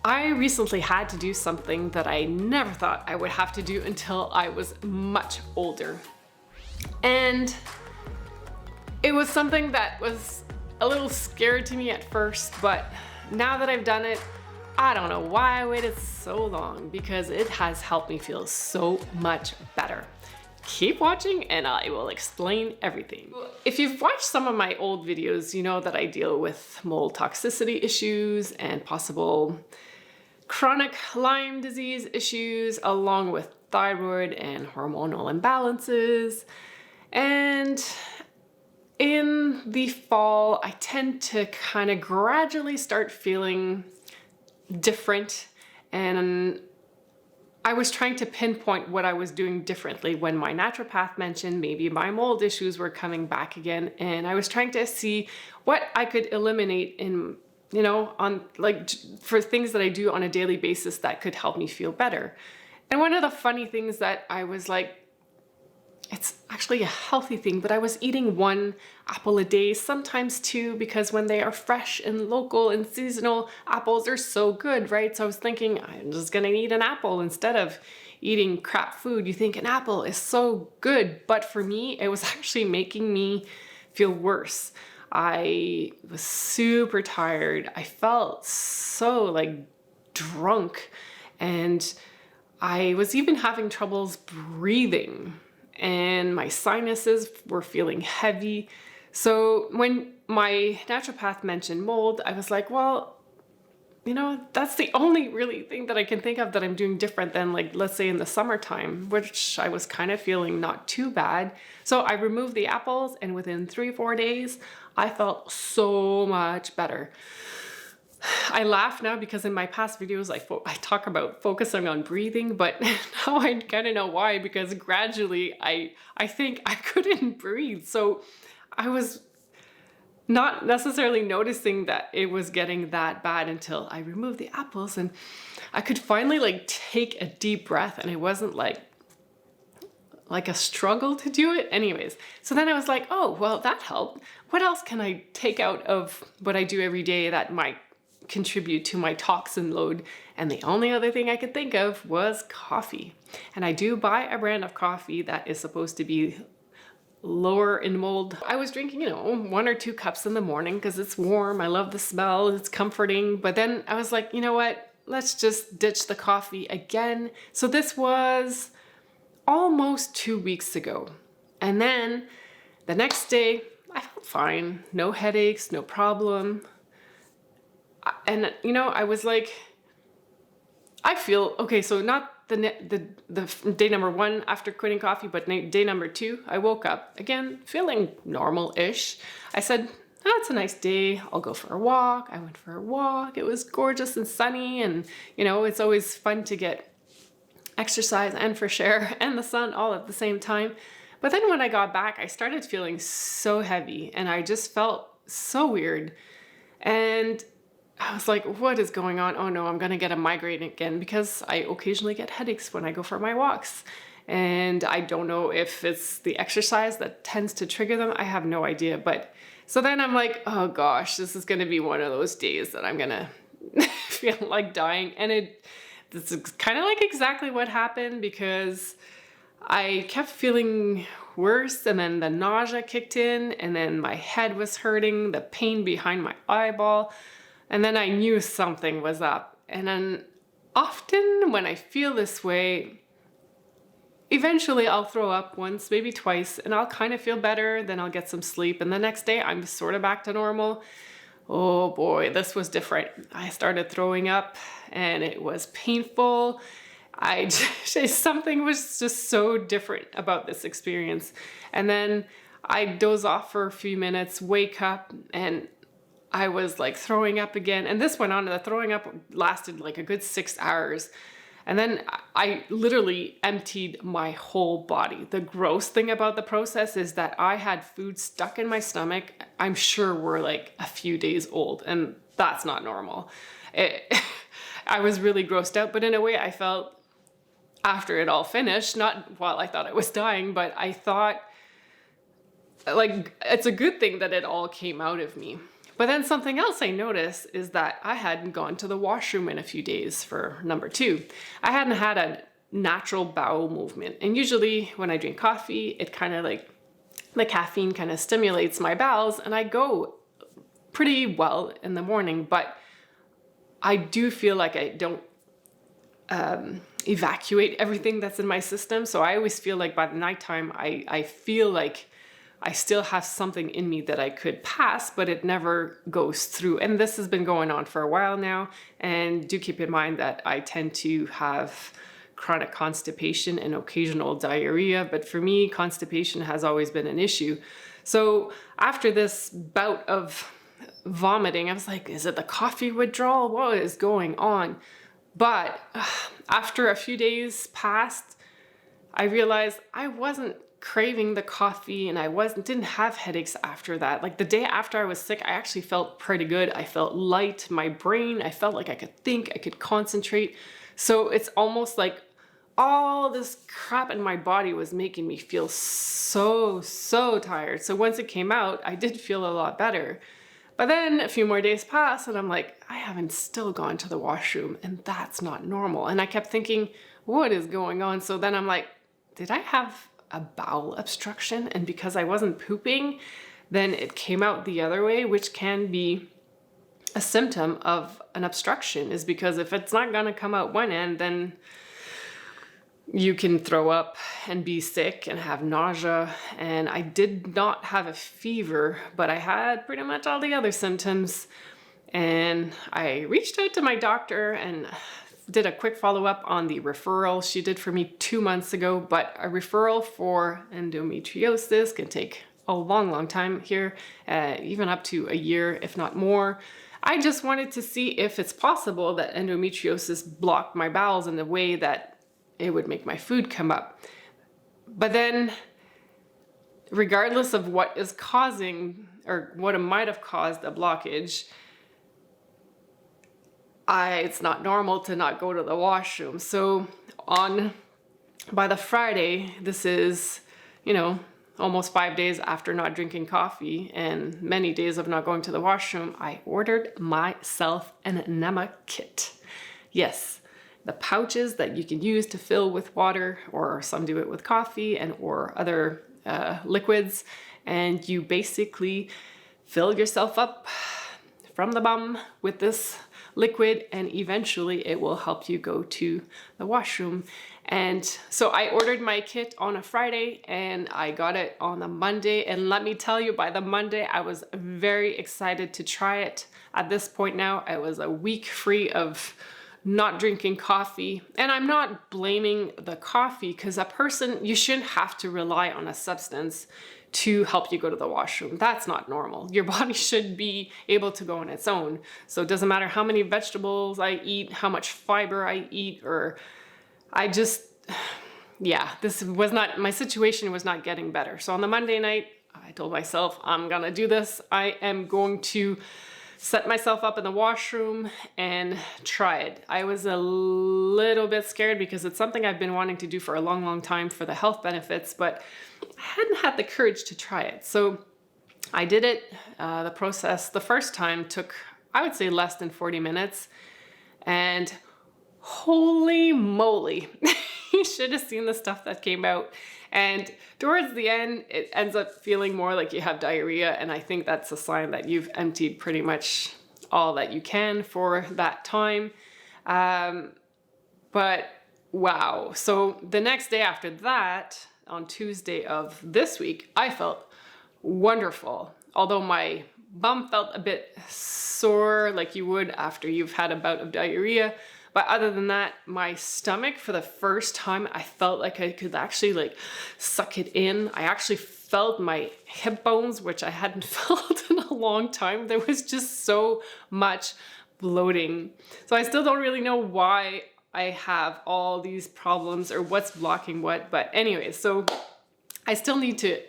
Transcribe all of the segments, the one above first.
I recently had to do something that I never thought I would have to do until I was much older. And it was something that was a little scary to me at first, but now that I've done it, I don't know why I waited so long, because it has helped me feel so much better. Keep watching and I will explain everything. If you've watched some of my old videos, you know that I deal with mold toxicity issues and possible chronic Lyme disease issues, along with thyroid and hormonal imbalances. And in the fall, I tend to kind of gradually start feeling different, and I was trying to pinpoint what I was doing differently when my naturopath mentioned maybe my mold issues were coming back again, and I was trying to see what I could eliminate in, on for things that I do on a daily basis that could help me feel better. And one of the funny things that I was like, it's actually a healthy thing, but I was eating 1 apple a day, sometimes 2, because when they are fresh and local and seasonal apples are so good, right? So I was thinking, I'm just gonna eat an apple instead of eating crap food. You think an apple is so good, but for me, it was actually making me feel worse. I was super tired. I felt so like drunk, and I was even having troubles breathing, and my sinuses were feeling heavy. So when my naturopath mentioned mold, I was like, well, that's the only really thing that I can think of that I'm doing different than, like, let's say in the summertime, which I was kind of feeling not too bad. So I removed the apples, and within 3-4 days, I felt so much better. I laugh now because in my past videos, I talk about focusing on breathing, but now I kind of know why, because gradually I think I couldn't breathe. So I was not necessarily noticing that it was getting that bad until I removed the apples, and I could finally take a deep breath, and it wasn't like a struggle to do it. Anyways, so then I was like, oh, well, that helped. What else can I take out of what I do every day that might contribute to my toxin load? And the only other thing I could think of was coffee. And I do buy a brand of coffee that is supposed to be lower in mold. I was drinking, 1 or 2 cups in the morning because it's warm. I love the smell. It's comforting. But then I was like, you know what? Let's just ditch the coffee again. So this was almost 2 weeks ago. And then the next day, I felt fine. No headaches, no problem. And I was like, I feel okay. So not the day number 1 after quitting coffee, but day number 2, I woke up again feeling normal-ish. I said, oh, it's a nice day. I'll go for a walk. I went for a walk. It was gorgeous and sunny, and it's always fun to get exercise and fresh air and the sun all at the same time. But then when I got back, I started feeling so heavy, and I just felt so weird. And I was like, what is going on? Oh no, I'm gonna get a migraine again, because I occasionally get headaches when I go for my walks. And I don't know if it's the exercise that tends to trigger them. I have no idea. But so then I'm like, oh gosh, this is gonna be one of those days that I'm gonna feel like dying. And this is kind of like exactly what happened, because I kept feeling worse, and then the nausea kicked in, and then my head was hurting, the pain behind my eyeball. And then I knew something was up. And then often when I feel this way, eventually I'll throw up once, maybe twice, and I'll kind of feel better. Then I'll get some sleep, and the next day I'm sort of back to normal. Oh boy, this was different. I started throwing up, and it was painful. Something was just so different about this experience. And then I doze off for a few minutes, wake up, and I was like throwing up again. And this went on, and the throwing up lasted like a good 6 hours. And then I literally emptied my whole body. The gross thing about the process is that I had food stuck in my stomach, I'm sure were like a few days old, and that's not normal. I was really grossed out, but in a way I felt, after it all finished, not while I thought I was dying, but I thought like it's a good thing that it all came out of me. But then something else I noticed is that I hadn't gone to the washroom in a few days for number 2. I hadn't had a natural bowel movement. And usually when I drink coffee, it kind of like, the caffeine kind of stimulates my bowels and I go pretty well in the morning, but I do feel like I don't evacuate everything that's in my system. So I always feel like by the nighttime, I feel like I still have something in me that I could pass, but it never goes through. And this has been going on for a while now. And do keep in mind that I tend to have chronic constipation and occasional diarrhea. But for me, constipation has always been an issue. So after this bout of vomiting, I was like, is it the coffee withdrawal? What is going on? But after a few days passed, I realized I wasn't craving the coffee and I didn't have headaches after that. Like the day after I was sick, I actually felt pretty good. I felt light, my brain, I felt like I could think, I could concentrate. So it's almost like all this crap in my body was making me feel so tired. So once it came out, I did feel a lot better. But then a few more days passed and I'm like, I haven't still gone to the washroom and that's not normal. And I kept thinking, what is going on? So then I'm like, did I have a bowel obstruction? And because I wasn't pooping, then it came out the other way, which can be a symptom of an obstruction, is because if it's not gonna come out one end, then you can throw up and be sick and have nausea. And I did not have a fever, but I had pretty much all the other symptoms. And I reached out to my doctor and did a quick follow-up on the referral she did for me 2 months ago. But a referral for endometriosis can take a long time here, even up to a year, if not more. I just wanted to see if it's possible that endometriosis blocked my bowels in a way that it would make my food come up. But then, regardless of what is causing or what it might have caused a blockage, it's not normal to not go to the washroom. So by the Friday, this is, almost 5 days after not drinking coffee and many days of not going to the washroom, I ordered myself an enema kit. Yes. The pouches that you can use to fill with water, or some do it with coffee or other liquids. And you basically fill yourself up from the bum with this liquid and eventually it will help you go to the washroom. And so I ordered my kit on a Friday and I got it on a Monday. And let me tell you, by the Monday, I was very excited to try it. At this point now, I was a week free of not drinking coffee. And I'm not blaming the coffee, because you shouldn't have to rely on a substance to help you go to the washroom. That's not normal. Your body should be able to go on its own. So it doesn't matter how many vegetables I eat, how much fiber I eat, my situation was not getting better. So on the Monday night, I told myself, I'm gonna do this. I am going to set myself up in the washroom and try it. I was a little bit scared because it's something I've been wanting to do for a long time for the health benefits, but I hadn't had the courage to try it. So I did it. The process the first time took, I would say, less than 40 minutes. And holy moly, you should have seen the stuff that came out. And towards the end, it ends up feeling more like you have diarrhea. And I think that's a sign that you've emptied pretty much all that you can for that time. But wow. So the next day after that, on Tuesday of this week, I felt wonderful. Although my bum felt a bit sore, like you would after you've had a bout of diarrhea. But other than that, my stomach, for the first time, I felt like I could actually suck it in. I actually felt my hip bones, which I hadn't felt in a long time. There was just so much bloating. So I still don't really know why I have all these problems or what's blocking what. But anyways, so I still need to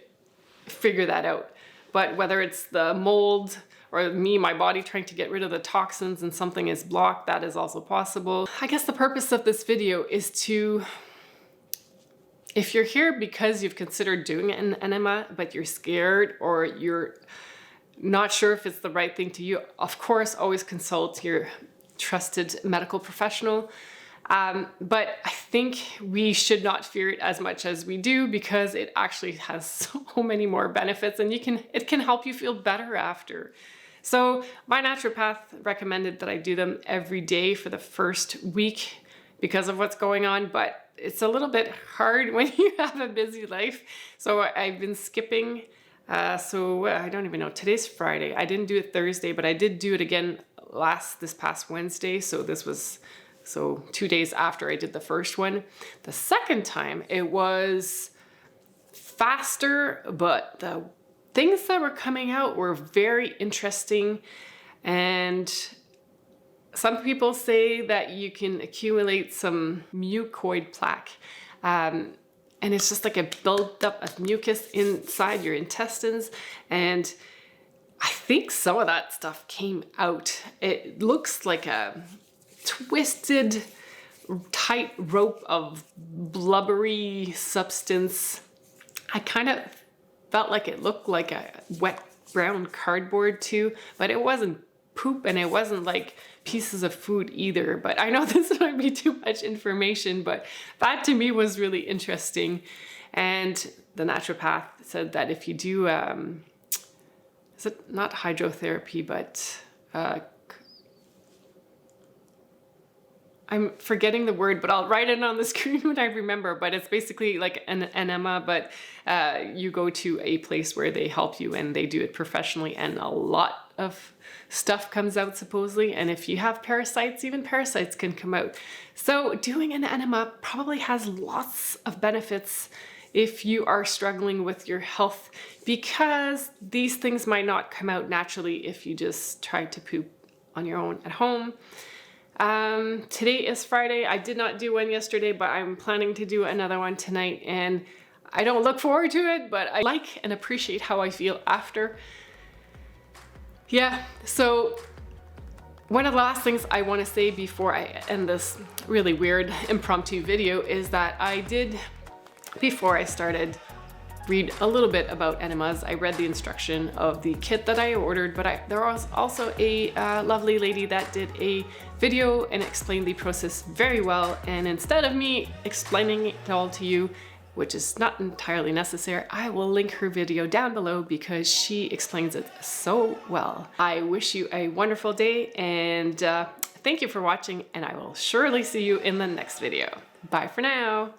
figure that out. But whether it's the mold or my body trying to get rid of the toxins and something is blocked, that is also possible. I guess the purpose of this video is to, if you're here because you've considered doing an enema, but you're scared or you're not sure if it's the right thing to you, of course, always consult your trusted medical professional. But I think we should not fear it as much as we do, because it actually has so many more benefits, and it can help you feel better after. So my naturopath recommended that I do them every day for the first week because of what's going on, but it's a little bit hard when you have a busy life. So I've been skipping. So I don't even know, today's Friday. I didn't do it Thursday, but I did do it again this past Wednesday. So 2 days after I did the first one. The second time it was faster, but the things that were coming out were very interesting. And some people say that you can accumulate some mucoid plaque. And it's just like a buildup of mucus inside your intestines. And I think some of that stuff came out. It looks like a twisted, tight rope of blubbery substance. I kind of felt like it looked like a wet brown cardboard too, but it wasn't poop and it wasn't like pieces of food either. But I know this might be too much information, but that to me was really interesting. And the naturopath said that if you do, is it not hydrotherapy, but I'm forgetting the word, but I'll write it on the screen when I remember. But it's basically like an enema, but you go to a place where they help you and they do it professionally, and a lot of stuff comes out supposedly. And if you have parasites, even parasites can come out. So doing an enema probably has lots of benefits if you are struggling with your health, because these things might not come out naturally if you just try to poop on your own at home. Today is Friday. I did not do one yesterday, but I'm planning to do another one tonight, and I don't look forward to it, but I like and appreciate how I feel after. Yeah, so one of the last things I want to say before I end this really weird impromptu video is that I did, before I started, read a little bit about enemas. I read the instruction of the kit that I ordered, but there was also a lovely lady that did a video and explained the process very well. And instead of me explaining it all to you, which is not entirely necessary, I will link her video down below because she explains it so well. I wish you a wonderful day, and thank you for watching, and I will surely see you in the next video. Bye for now.